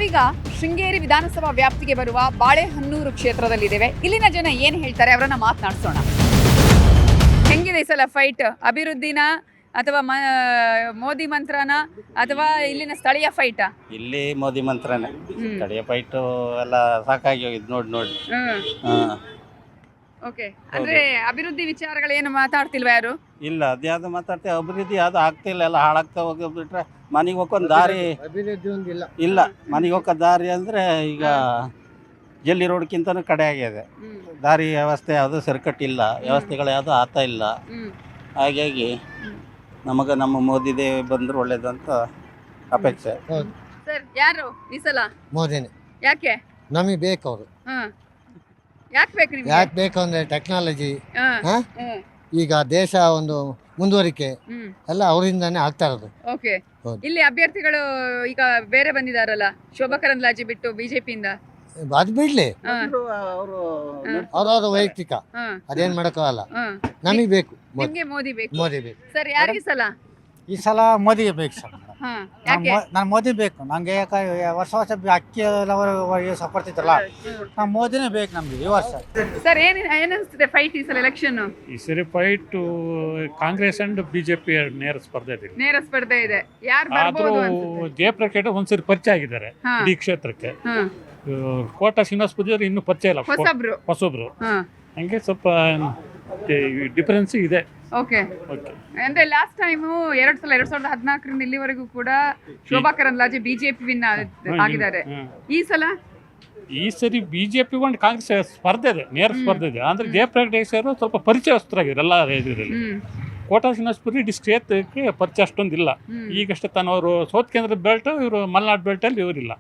ನಾವೀಗ ಶೃಂಗೇರಿ ವಿಧಾನಸಭಾ ವ್ಯಾಪ್ತಿಗೆ ಬರುವ ಬಾಳೆಹನ್ನೂರು ಕ್ಷೇತ್ರದಲ್ಲಿದ್ದೇವೆ. ಇಲ್ಲಿನ ಜನ ಏನು ಹೇಳ್ತಾರೆ ಅವರನ್ನ ಮಾತನಾಡಿಸೋಣ. ಹೆಂಗಿದೆ ಈ ಸಲ ಫೈಟ್? ಅಭಿವೃದ್ಧಿನ ಅಥವಾ ಮೋದಿ ಮಂತ್ರನ ಅಥವಾ ಇಲ್ಲಿನ ಸ್ಥಳೀಯ ಫೈಟಾ? ಇಲ್ಲಿ ಮೋದಿ ಮಂತ್ರನೇ. ಸ್ಥಳೀಯ ಫೈಟು ಎಲ್ಲ ಸಾಕಾಗಿ ಹೋಗಿದ್ದು ನೋಡಿ. ಓಕೆ, ಅಂದ್ರೆ ಅಭಿವೃದ್ಧಿ ವಿಚಾರಗಳೇನು ಮಾತಾಡ್ತಿಲ್ವಾ ಯಾರು? ಇಲ್ಲ, ಅದ್ಯಾವುದು ಮಾತಾಡ್ತೇವೆ, ಅಭಿವೃದ್ಧಿ ಯಾವುದು ಆಗ್ತಿಲ್ಲ, ಎಲ್ಲ ಹಾಳಾಗ್ತಾ ಹೋಗಿಬಿಟ್ರೆ ಮನೆಗೆ ಹೋಗೋದು ದಾರಿ ಇಲ್ಲ. ಮನೆಗೆ ಹೋಗೋ ದಾರಿ ಅಂದರೆ ಈಗ ಜಲ್ಲಿ ರೋಡ್ಕಿಂತನೂ ಕಡೆ ಆಗಿದೆ. ದಾರಿ ವ್ಯವಸ್ಥೆ ಯಾವುದು ಸರಿಕಟ್ಟಿಲ್ಲ, ವ್ಯವಸ್ಥೆಗಳು ಯಾವುದು ಆಗ್ತಾ ಇಲ್ಲ. ಹಾಗಾಗಿ ನಮಗೆ ನಮ್ಮ ಮೋದಿದೇ ಬಂದ್ರೆ ಒಳ್ಳೇದು ಅಂತ ಅಪೇಕ್ಷೆ. ಸರ್, ಯಾರು ಈ ಸಲ? ಮೋದಿನೇ. ಯಾಕೆ ನಮಗೆ ಬೇಕು ಅವರು. ಯಾಕೆ ಬೇಕು ನಿಮ್ಗೆ? ಯಾಕೆ ಬೇಕು ಅಂದ್ರೆ ಟೆಕ್ನಾಲಜಿ, ಈಗ ದೇಶ ಒಂದು ಮುಂದುವರಿಕೆ ಎಲ್ಲ ಅವರಿಂದಾನೇ ಆಗ್ತಾ ಇರೋದು. ಓಕೆ, ಹೌದು. ಇಲ್ಲಿ ಅಭ್ಯರ್ಥಿಗಳು ಈಗ ಬೇರೆ ಬಂದಿದಾರಲ್ಲ, ಶೋಭಾ ಕರಂದ್ಲಾಜೆ ಬಿಟ್ಟು ಬಿಜೆಪಿಯಿಂದ. ಅದು ಬಿಡ್ಲಿ, ಅವರು ಅವ್ರವ್ರ ವೈಯಕ್ತಿಕ, ಅದೇನ್ ಮಾಡಕ್ಕಾಗಲ್ಲ. ನಮಗೆ ಬೇಕು ನಿಮ್ಗೆ ಮೋದಿ ಬೇಕು. ಮೋದಿ ಬೇಕು. ಸರ್, ಯಾರಿಗೆ ಸಲ? ಈ ಸಲ ಮೋದಿಗೆ ಬೇಕು ಸರ್. ಯಾಕೆ? ನಾನು ಮೋದಿ ಬೇಕು. ನಂಗೆ ವರ್ಷ ಅಕ್ಕಿ ಎಲ್ಲ ಸಪಡ್ತಿತ್ತಲ್ಲ, ನಾವು ಮೋದಿನೇ ಬೇಕು ನಮ್ಗೆ ಈ ವರ್ಷ. ಸರ್, ಏನಿಸ್ತಿದೆ ಫೈಟ್ ಈ ಸಲ ಎಲೆಕ್ಷನ್? ಈ ಸರಿ ಫೈಟ್ ಕಾಂಗ್ರೆಸ್ ಅಂಡ್ ಬಿಜೆಪಿ ನೇರ ಸ್ಪರ್ಧೆ ಇದೆ. ನೇರ ಸ್ಪರ್ಧೆ ಇದೆ. ಯಾರು ಆದ್ರೂ ಜಯಪ್ರಕಾಶ್ ಒಂದ್ಸರಿ ಪರಿಚಯ ಆಗಿದ್ದಾರೆ ಇಡೀ ಕ್ಷೇತ್ರಕ್ಕೆ. ಕೋಟ ಶ್ರೀನಿವಾಸ ಪೂಜಾರಿ ಇನ್ನೂ ಪರಿಚಯ ಇಲ್ಲ, ಹೊಸಬ್ರು. ಹಂಗೆ ಸ್ವಲ್ಪ ಡಿಫರೆನ್ಸ್ ಇದೆ. ಓಕೆ, ಅಂದ್ರೆ ಲಾಸ್ಟ್ ಟೈಮು 2014ರಿಂದ ಇಲ್ಲಿವರೆಗೂ ಕೂಡ ಶೋಭಾ ಕರಂದ್ಲಾಜೆ ಬಿಜೆಪಿ ವಿನ್ ಆಗಿದ್ದಾರೆ. ಈ ಸರಿ ಬಿಜೆಪಿ ಒಂದು ಕಾಂಗ್ರೆಸ್ ಸ್ಪರ್ಧೆ ಇದೆ, ನೇರ ಸ್ಪರ್ಧೆ ಇದೆ. ಅಂದ್ರೆ ಜಯಪ್ರಕಾಶ್ ಅವರು ಸ್ವಲ್ಪ ಪರಿಚಯಸ್ಥರಾಗಿದ್ದಾರೆ ಎಲ್ಲ ಇದರಲ್ಲಿ. ಕೋಟಾ ಶ್ರೀನಿವಾಸಪುರಿ ಕ್ಷೇತ್ರಕ್ಕೆ ಪರಿಚಯ ಅಷ್ಟೊಂದಿಲ್ಲ. ಈಗಷ್ಟೇ ಅವರು ಸೌತ್ ಕೇಂದ್ರ ಬೆಲ್ಟ್, ಇವರು ಮಲೆನಾಡು ಬೆಲ್ಟಲ್ಲಿ ಇವರಿಲ್ಲ.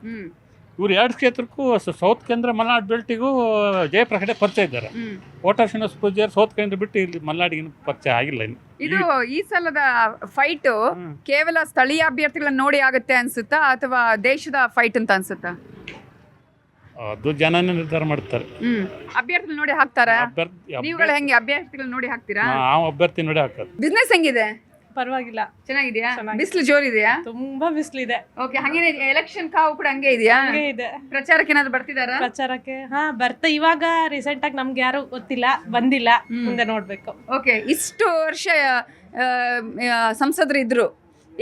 ಇವ್ರು ಎರಡು ಕ್ಷೇತ್ರಕ್ಕೂ ಸೌತ್ ಕೇಂದ್ರ ಮಲೆನಾಡು ಬೆಲ್ಟಿಗೂ ಜಯಪ್ರಕಾಶ್ ಪರಿಚಯ ಇದ್ದಾರೆ. ಕೋಟಾ ಶ್ರೀನಿವಾಸ ಪೂಜಾರಿ ಸೌತ್ ಕೇಂದ್ರ ಬಿಟ್ಟು ಇಲ್ಲಿ ಮಲೆನಾಡಿಗೆ ಪರಿಚಯ ಆಗಿಲ್ಲ. ಇದು ಈ ಸಲದ ಫೈಟ್ ಕೇವಲ ಸ್ಥಳೀಯ ಅಭ್ಯರ್ಥಿಗಳನ್ನ ನೋಡಿ ಆಗುತ್ತೆ ಅನ್ಸುತ್ತಾ ಅಥವಾ ದೇಶದ ಫೈಟ್ ಅಂತ ಅನ್ಸುತ್ತಾ? ಅದು ಜನನೇ ನಿರ್ಧಾರ ಮಾಡ್ತಾರೆ. ಅಭ್ಯರ್ಥಿಗಳು ನೋಡಿ ಹಾಕ್ತಾರ? ನೀವುಗಳು ಹೆಂಗೆ ಅಭ್ಯರ್ಥಿಗಳು ನೋಡಿ ಹಾಕ್ತೀರಾ? ನಾವು ಅಭ್ಯರ್ಥಿ ನೋಡಿ ಹಾಕೋದು. ಬಿಸ್ನೆಸ್ ಹೆಂಗಿದೆ? ಪರವಾಗಿಲ್ಲ, ಚೆನ್ನಾಗಿದೆಯಾ? ಬಿಸಿಲು ಜೋರಿದೆಯಾ? ತುಂಬಾ ಬಿಸಿಲಿದೆ. ಓಕೆ, ಹಂಗೇನೆ ಎಲೆಕ್ಷನ್ ಕಾವು ಕೂಡ ಹಂಗೆ ಇದೆಯಾ? ಇದೆ. ಪ್ರಚಾರಕ್ಕೆ ಏನಾದ್ರು ಬರ್ತಿದಾರಾ? ಪ್ರಚಾರಕ್ಕೆ ಬರ್ತಾ ಇವಾಗ ರೀಸೆಂಟ್ ಆಗಿ ನಮ್ಗೆ ಯಾರು ಗೊತ್ತಿಲ್ಲ, ಬಂದಿಲ್ಲ. ಮುಂದೆ ನೋಡ್ಬೇಕು. ಓಕೆ, ಇಷ್ಟು ವರ್ಷ ಸಂಸದರು ಇದ್ರು,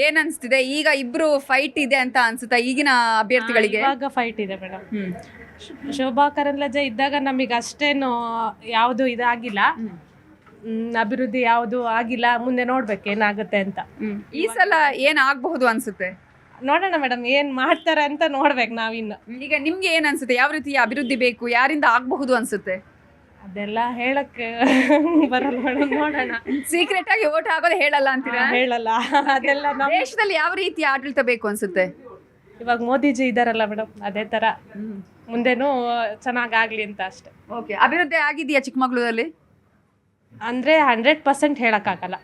ಏನ್ ಅನ್ಸ್ತಿದೆ ಈಗ? ಇಬ್ರು ಫೈಟ್ ಇದೆ ಅಂತ ಅನ್ಸುತ್ತಾ ಈಗಿನ ಅಭ್ಯರ್ಥಿಗಳಿಗೆ? ಇವಾಗ ಫೈಟ್ ಇದೆ ಮೇಡಮ್. ಶೋಭಾ ಕರಂದ್ಲಾಜೆ ಇದ್ದಾಗ ನಮಗೆ ಅಷ್ಟೇನು ಯಾವುದು ಇದಾಗಿಲ್ಲ, ಅಭಿವೃದ್ಧಿ ಯಾವುದು ಆಗಿಲ್ಲ. ಮುಂದೆ ನೋಡ್ಬೇಕು ಏನಾಗುತ್ತೆ ಅಂತ. ಈ ಸಲ ಏನ್ ಆಗಬಹುದು ಅನ್ಸುತ್ತೆ? ನೋಡೋಣ ಮೇಡಮ್, ಏನ್ ಮಾಡ್ತಾರೆ ಅಂತ ನೋಡ್ಬೇಕು ನಾವಿನ್ನು. ಈಗ ನಿಮ್ಗೆ ಏನ್ ಅನ್ಸುತ್ತೆ? ಯಾವ ರೀತಿ ಅಭಿವೃದ್ಧಿ ಬೇಕು, ಯಾರಿಂದ ಆಗಬಹುದು ಅನ್ಸುತ್ತೆ? ಅದೆಲ್ಲ ಹೇಳಕ್ಕೆ ಬರಲ್ಲ ಮೇಡಮ್, ನೋಡೋಣ. ಸೀಕ್ರೆಟ್ ಆಗಿ ಓಟ್ ಹಾಕೋದು ಹೇಳಲ್ಲ ಅಂತೀರಾ? ಹೇಳಲ್ಲ. ಅದೆಲ್ಲ ದೇಶದಲ್ಲಿ ಯಾವ ರೀತಿ ಆಡಳಿತ ಬೇಕು ಅನ್ಸುತ್ತೆ? ಇವಾಗ ಮೋದಿಜಿ ಇದಾರಲ್ಲ ಮೇಡಮ್, ಅದೇ ತರ ಮುಂದೆನೂ ಚೆನ್ನಾಗಾಗ್ಲಿ ಅಂತ ಅಷ್ಟೇ. ಓಕೆ, ಅಭಿವೃದ್ಧಿ ಆಗಿದೆಯಾ ಚಿಕ್ಕಮಗಳೂರಲ್ಲಿ? ಅಂದ್ರೆ 100% ಹೇಳಕ್ಕಾಗಲ್ಲ.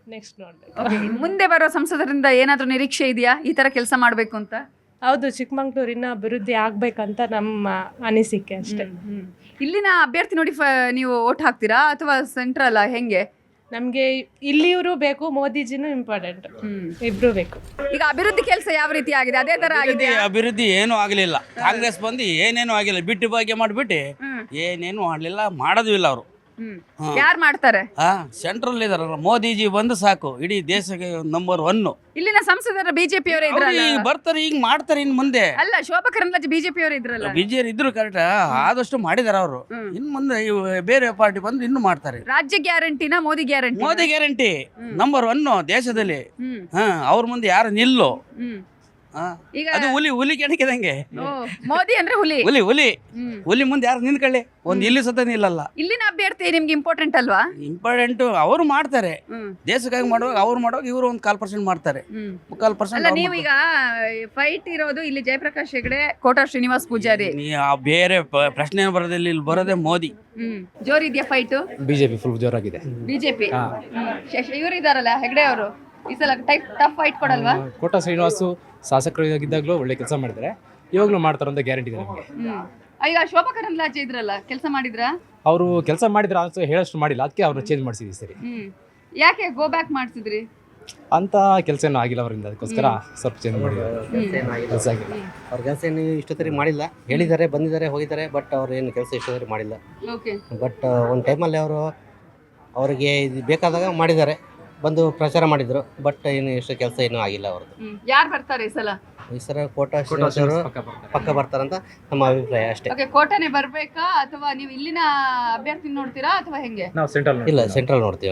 ನೆಕ್ಸ್ಟ್ ನೋಡ್ಬೇಕು. ಮುಂದೆ ಬರೋ ಸಂಸದರಿಂದ ಏನಾದ್ರೂ ನಿರೀಕ್ಷೆ ಇದೆಯಾ ಈ ತರ ಕೆಲಸ ಮಾಡ್ಬೇಕು ಅಂತ? ಹೌದು, ಚಿಕ್ಕಮಗಳೂರಿನ ಅಭಿವೃದ್ಧಿ ಆಗ್ಬೇಕಂತ ನಮ್ಮ ಅನಿಸಿಕೆ ಅಷ್ಟೇ. ಇಲ್ಲಿನ ಅಭ್ಯರ್ಥಿ ನೋಡಿ ನೀವು ಓಟ್ ಹಾಕ್ತೀರಾ ಅಥವಾ ಸೆಂಟ್ರಲ್ ಹೆಂಗೆ? ನಮ್ಗೆ ಇಲ್ಲಿಯವರು ಬೇಕು, ಮೋದಿಜಿನೂ ಇಂಪಾರ್ಟೆಂಟ್, ಇಬ್ರು ಬೇಕು. ಈಗ ಅಭಿವೃದ್ಧಿ ಕೆಲಸ ಯಾವ ರೀತಿ ಆಗಿದೆ? ಅದೇ ತರ ಆಗಿದೆ? ಅಭಿವೃದ್ಧಿ ಏನೂ ಆಗಲಿಲ್ಲ. ಕಾಂಗ್ರೆಸ್ ಬಂದು ಏನೇನು ಆಗಿಲ್ಲ, ಬಿಟ್ಟು ಭಾಗ್ಯ ಮಾಡಿಬಿಟ್ಟು ಏನೇನು ಮಾಡಲಿಲ್ಲ, ಮಾಡೋದು ಇಲ್ಲ ಅವರು. ಯಾರು ಮಾಡ್ತಾರೆ? ಸೆಂಟ್ರಲ್ ಇದಾರಲ್ಲ, ಮೋದಿಜಿ ಬಂದು ಸಾಕು, ಇಡೀ ದೇಶಕ್ಕೆ ನಂಬರ್ 1. ಇಲ್ಲಿನ ಸಂಸದರ ಬಿಜೆಪಿ ಅವರೇ ಇದ್ರಲ್ಲ, ಈಗ ಬರ್ತಾರೆ, ಈಗ ಮಾಡ್ತಾರೆ. ಇನ್ ಮುಂದೆ ಅಲ್ಲ, ಶೋಭಾ ಕರಂದ್ಲಾಜೆ ಬಿಜೆಪಿ ಅವರೇ ಇದ್ರಲ್ಲ. ಬಿಜೆಪಿ ಇದ್ರು ಕರೆಕ್ಟ್, ಆದಷ್ಟು ಮಾಡಿದಾರ ಅವರು. ಇನ್ ಮುಂದೆ ಬೇರೆ ಪಾರ್ಟಿ ಬಂದು ಇನ್ನು ಮಾಡ್ತಾರೆ. ರಾಜ್ಯ ಗ್ಯಾರಂಟಿನ Modi guarantee? Modi guarantee number 1 ದೇಶದಲ್ಲಿ. ಅವ್ರ ಮುಂದೆ ಯಾರು ನಿಲ್ಲು. ಈಗ ಅದು ಹುಲಿ ಕೆಣಕಿದಂಗೆ. ಮೋದಿ ಅಂದ್ರೆ ಹುಲಿ. ಹುಲಿ ಮುಂದೆ ಯಾರು ನಿಂತ್ಕೊಳ್ಳಿ, ಒಂದು ಇಲ್ಲಿ ಸತ ನಿಲ್ಲಲ್ಲ. ಇಲ್ಲಿನ ಅಭ್ಯರ್ಥಿ ನಿಮ್ಗೆ ಇಂಪಾರ್ಟೆಂಟ್ ಅಲ್ವಾ? ಇಂಪಾರ್ಟೆಂಟ್. ಅವರು ಮಾಡ್ತಾರೆ ದೇಶಕ್ಕಾಗಿ ಮಾಡುವಾಗ, ಅವ್ರು ಮಾಡುವಾಗ ಇವರು 1/4% ಮಾಡ್ತಾರೆ, 1/4%. ನೀವು ಈಗ ಫೈಟ್ ಇರೋದು ಇಲ್ಲಿ ಜಯಪ್ರಕಾಶ್ ಹೆಗಡೆ, ಕೋಟಾ ಶ್ರೀನಿವಾಸ ಪೂಜಾರಿ. ಬೇರೆ ಪ್ರಶ್ನೆ ಬರೋದಿಲ್ಲ, ಇಲ್ಲಿ ಬರೋದೇ ಮೋದಿ. ಜೋರ್ ಇದೆಯಾ ಫೈಟ್? ಬಿಜೆಪಿ ಫುಲ್ ಜೋರಾಗಿದೆ. ಬಿಜೆಪಿ ಇವರು ಇದಾರಲ್ಲ ಹೆಗಡೆ ಅವರು, ಈ ಸಲ ಟಫ್ ಫೈಟ್ ಕೊಡಲ್ವಾ? ಕೋಟಾ ಶ್ರೀನಿವಾಸು ಶಾಸಕರಾಗಿದ್ದಾಗಲೂ ಒಳ್ಳೆ ಕೆಲಸ ಮಾಡಿದ್ದಾರೆ, ಇವಾಗಲೂ ಮಾಡ್ತಾರೆ ಅಂತ ಗ್ಯಾರಂಟಿ ಇದೆ ನಮಗೆ. ಈಗ ಶೋಭಾ ಕರಂದ್ಲಾಜೆ ಇದ್ರಲ್ಲ, ಕೆಲಸ ಮಾಡಿದ್ರಾ? ಅವರು ಕೆಲಸ ಮಾಡಿದ್ರೆ ಹೇಳಷ್ಟು ಮಾಡಿಲ್ಲ, ಅದಕ್ಕೆ ಅವ್ರನ್ನ ಚೇಂಜ್ ಮಾಡಿಸಿದ್ವಿ ಸರಿ. ಯಾಕೆ ಗೋ ಬ್ಯಾಕ್ ಮಾಡಿಸಿದ್ರಿ? ಅಂತ ಕೆಲಸ ಏನೂ ಆಗಿಲ್ಲ ಅವರಿಂದ, ಅದಕ್ಕೋಸ್ಕರ ಸ್ವಲ್ಪ ಚೇಂಜ್ ಮಾಡಿದ್ದಾರೆ. ಕೆಲಸ ಆಗಿಲ್ಲ. ಅವ್ರ ಕೆಲಸ ಏನು ಇಷ್ಟೊತ್ತರಿ ಮಾಡಿಲ್ಲ, ಹೇಳಿದ್ದಾರೆ ಬಂದಿದ್ದಾರೆ ಹೋಗಿದ್ದಾರೆ, ಬಟ್ ಅವ್ರು ಏನು ಕೆಲಸ ಇಷ್ಟೊತ್ತರಿ ಮಾಡಿಲ್ಲ. ಓಕೆ ಬಟ್ ಒಂದು ಟೈಮಲ್ಲಿ ಅವರಿಗೆ ಇದು ಬೇಕಾದಾಗ ಮಾಡಿದ್ದಾರೆ, ಬಂದು ಪ್ರಚಾರ ಮಾಡಿದ್ರು, ಬಟ್ ಏನು ಇಷ್ಟು ಕೆಲಸ ಏನೂ ಆಗಿಲ್ಲ ಅವ್ರದ್ದು. ಯಾರು ಬರ್ತಾರೆ ಈ ಸಲ? ಈ ಸರ ಕೋಟಾ ಶ್ರೀನಿವಾಸ್ ಅವರು ಪಕ್ಕ ಬರ್ತಾರಂತ ನಮ್ಮ ಅಭಿಪ್ರಾಯ ಅಷ್ಟೇ. ಓಕೆ, ಕೋಟೆನೆ ಬರ್ಬೇಕಾ ಅಥವಾ ನೀವು ಇಲ್ಲಿನ ಅಭ್ಯರ್ಥಿ ನೋಡ್ತೀರಾ ಅಥವಾ ಹೆಂಗೆ? ನಾವು ಸೆಂಟ್ರಲ್ ಇಲ್ಲ, ಸೆಂಟ್ರಲ್ ನೋಡ್ತೀವಿ.